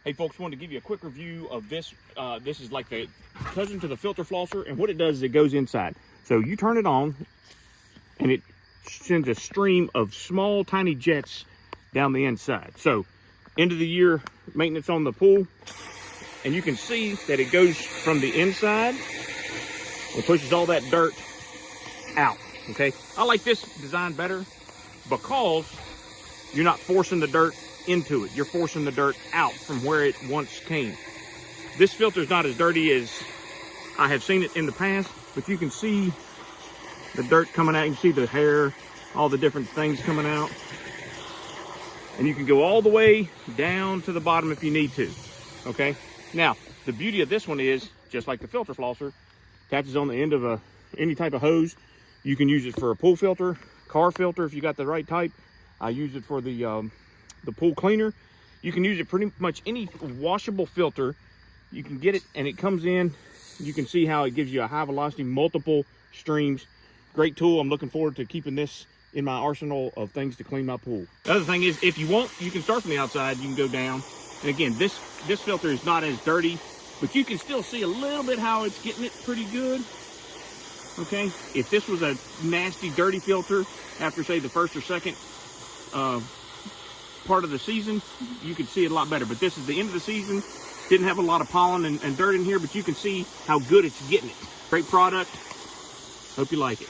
Hey folks, wanted to give you a quick review of this. This is like the cousin to the filter flosser, and what it does is it goes inside. So you turn it on, and it sends a stream of small, tiny jets down the inside. So, end of the year maintenance on the pool, and you can see that it goes from the inside. It pushes all that dirt out, okay? I like this design better because you're not forcing the dirt into it. You're forcing the dirt out from where it once came. This filter is not as dirty as I have seen it in the past, but you can see the dirt coming out. You can see the hair, all the different things coming out. And you can go all the way down to the bottom if you need to, okay? Now, the beauty of this one is, just like the filter flosser, attaches on the end of any type of hose. You can use it for a pool filter, car filter if you got the right type. I use it for the pool cleaner. You can use it pretty much any washable filter. You can get it, and it comes in. You can see how it gives you a high velocity, multiple streams. Great tool. I'm looking forward to keeping this in my arsenal of things to clean my pool. The other thing is, if you want, you can start from the outside. You can go down. And again, this filter is not as dirty, but you can still see a little bit how it's getting it pretty good. Okay, if this was a nasty, dirty filter after, say, the first or second part of the season, you could see it a lot better. But this is the end of the season. Didn't have a lot of pollen and dirt in here, but you can see how good it's getting it. Great product. Hope you like it.